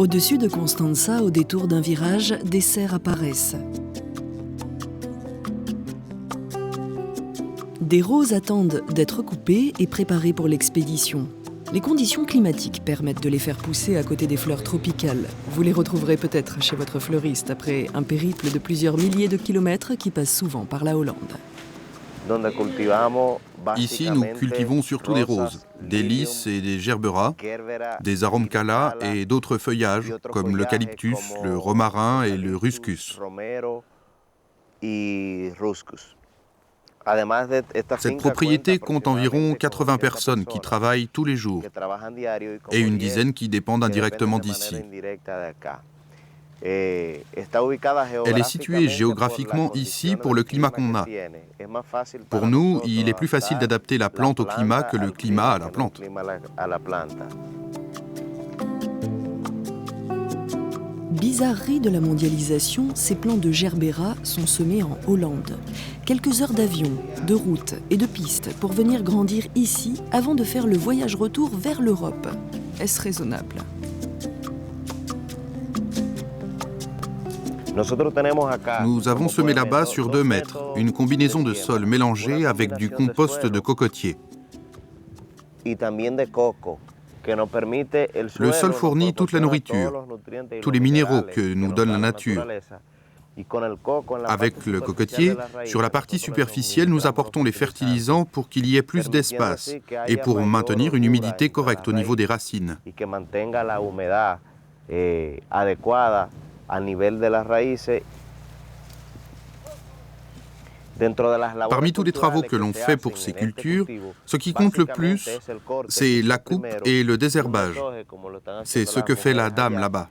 Au-dessus de Constanța, au détour d'un virage, des cerfs apparaissent. Des roses attendent d'être coupées et préparées pour l'expédition. Les conditions climatiques permettent de les faire pousser à côté des fleurs tropicales. Vous les retrouverez peut-être chez votre fleuriste après un périple de plusieurs milliers de kilomètres qui passe souvent par la Hollande. Ici, nous cultivons surtout des roses, des lys et des gerberas, des aromcala et d'autres feuillages comme l'eucalyptus, le romarin et le ruscus. Cette propriété compte environ 80 personnes qui travaillent tous les jours et une dizaine qui dépendent indirectement d'ici. Elle est située géographiquement ici pour le climat qu'on a. Pour nous, il est plus facile d'adapter la plante au climat que le climat à la plante. Bizarrerie de la mondialisation, ces plants de gerbera sont semés en Hollande. Quelques heures d'avion, de route et de piste pour venir grandir ici avant de faire le voyage retour vers l'Europe. Est-ce raisonnable ? Nous avons semé là-bas sur 2 mètres, une combinaison de sol mélangé avec du compost de cocotier. Le sol fournit toute la nourriture, tous les minéraux que nous donne la nature. Avec le cocotier, sur la partie superficielle, nous apportons les fertilisants pour qu'il y ait plus d'espace et pour maintenir une humidité correcte au niveau des racines. Parmi tous les travaux que l'on fait pour ces cultures, ce qui compte le plus, c'est la coupe et le désherbage. C'est ce que fait la dame là-bas,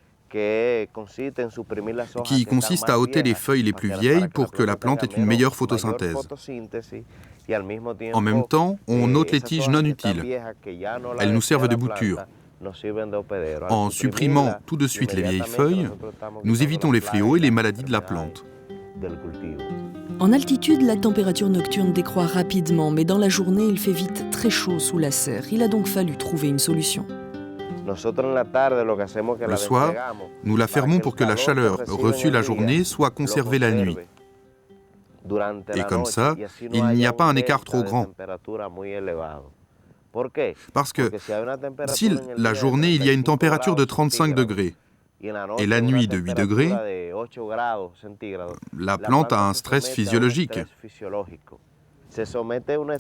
qui consiste à ôter les feuilles les plus vieilles pour que la plante ait une meilleure photosynthèse. En même temps, on ôte les tiges non utiles. Elles nous servent de bouture. En supprimant tout de suite les vieilles feuilles, nous évitons les fléaux et les maladies de la plante. En altitude, la température nocturne décroît rapidement, mais dans la journée, il fait vite très chaud sous la serre. Il a donc fallu trouver une solution. Le soir, nous la fermons pour que la chaleur reçue la journée soit conservée la nuit. Et comme ça, il n'y a pas un écart trop grand. Parce que si la journée, il y a une température de 35 degrés et la nuit de 8 degrés, la plante a un stress physiologique.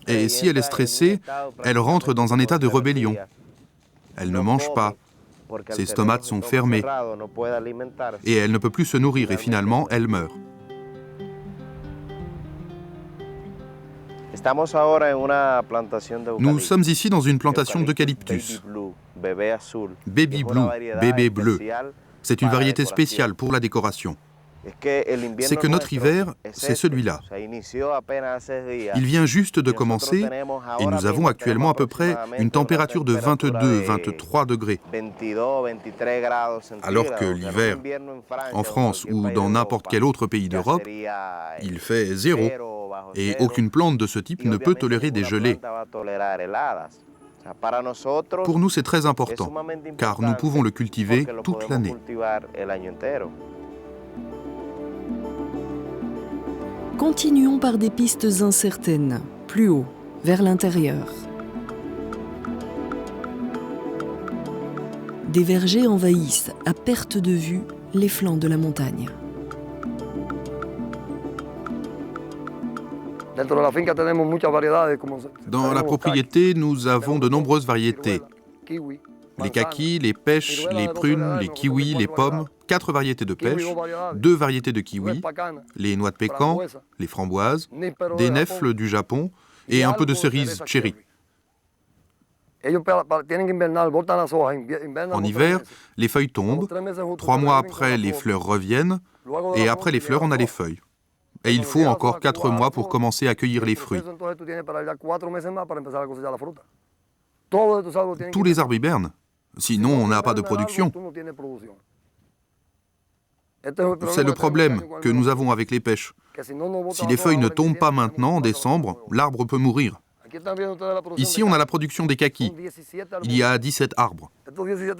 Et si elle est stressée, elle rentre dans un état de rébellion. Elle ne mange pas. Ses stomates sont fermés. Et elle ne peut plus se nourrir et finalement, elle meurt. Nous sommes ici dans une plantation d'eucalyptus. Baby Blue, bébé bleu. C'est une variété spéciale pour la décoration. C'est que notre hiver, c'est celui-là. Il vient juste de commencer et nous avons actuellement à peu près une température de 22-23 degrés. Alors que l'hiver, en France ou dans n'importe quel autre pays d'Europe, il fait 0 et aucune plante de ce type ne peut tolérer des gelées. Pour nous, c'est très important, car nous pouvons le cultiver toute l'année. Continuons par des pistes incertaines, plus haut, vers l'intérieur. Des vergers envahissent, à perte de vue, les flancs de la montagne. Dans la propriété, nous avons de nombreuses variétés. Les kakis, les pêches, les prunes, les kiwis, les pommes, 4 variétés de pêche, 2 variétés de kiwis, les noix de pécan, les framboises, des nèfles du Japon et un peu de cerises cherry. En hiver, les feuilles tombent, 3 mois après, les fleurs reviennent, et après les fleurs, on a les feuilles. Et il faut encore 4 mois pour commencer à cueillir les fruits. Tous les arbres hibernent, sinon on n'a pas de production. C'est le problème que nous avons avec les pêches. Si les feuilles ne tombent pas maintenant, en décembre, l'arbre peut mourir. Ici, on a la production des kakis. Il y a 17 arbres.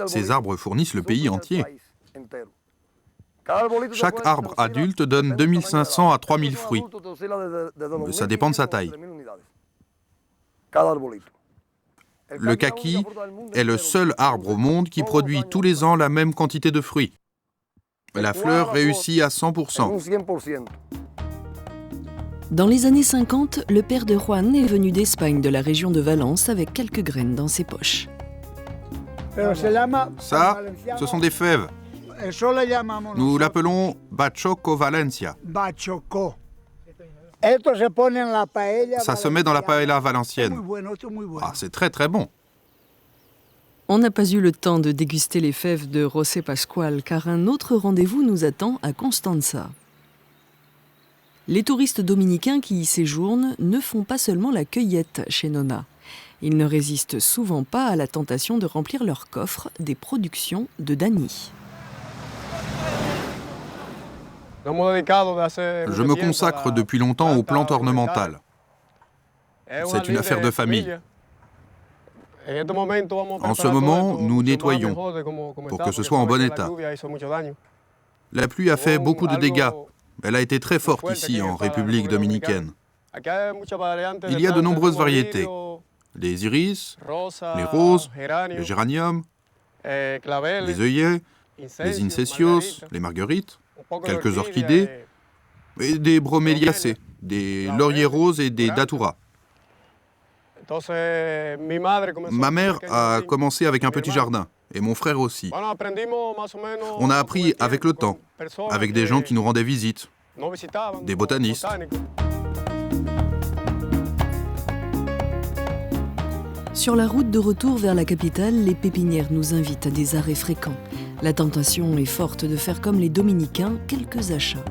Ces arbres fournissent le pays entier. Chaque arbre adulte donne 2500 à 3000 fruits. Ça dépend de sa taille. Le kaki est le seul arbre au monde qui produit tous les ans la même quantité de fruits. La fleur réussit à 100%. Dans les années 50, le père de Juan est venu d'Espagne, de la région de Valence, avec quelques graines dans ses poches. Ça, ce sont des fèves. Nous l'appelons Bachoco Valencia. Ça se met dans la paella valencienne. Ah, c'est très très bon. On n'a pas eu le temps de déguster les fèves de José Pascual, car un autre rendez-vous nous attend à Constanza. Les touristes dominicains qui y séjournent ne font pas seulement la cueillette chez Nona. Ils ne résistent souvent pas à la tentation de remplir leur coffre des productions de Dani. Je me consacre depuis longtemps aux plantes ornementales. C'est une affaire de famille. En ce moment, nous nettoyons pour que ce soit en bon état. La pluie a fait beaucoup de dégâts. Elle a été très forte ici, en République dominicaine. Il y a de nombreuses variétés. Les iris, les roses, les géraniums, les œillets, les incesios, les marguerites, quelques orchidées, et des broméliacées, des lauriers roses et des daturas. Ma mère a commencé avec un petit jardin, et mon frère aussi. On a appris avec le temps, avec des gens qui nous rendaient visite, des botanistes. Sur la route de retour vers la capitale, les pépinières nous invitent à des arrêts fréquents. La tentation est forte de faire comme les Dominicains, quelques achats.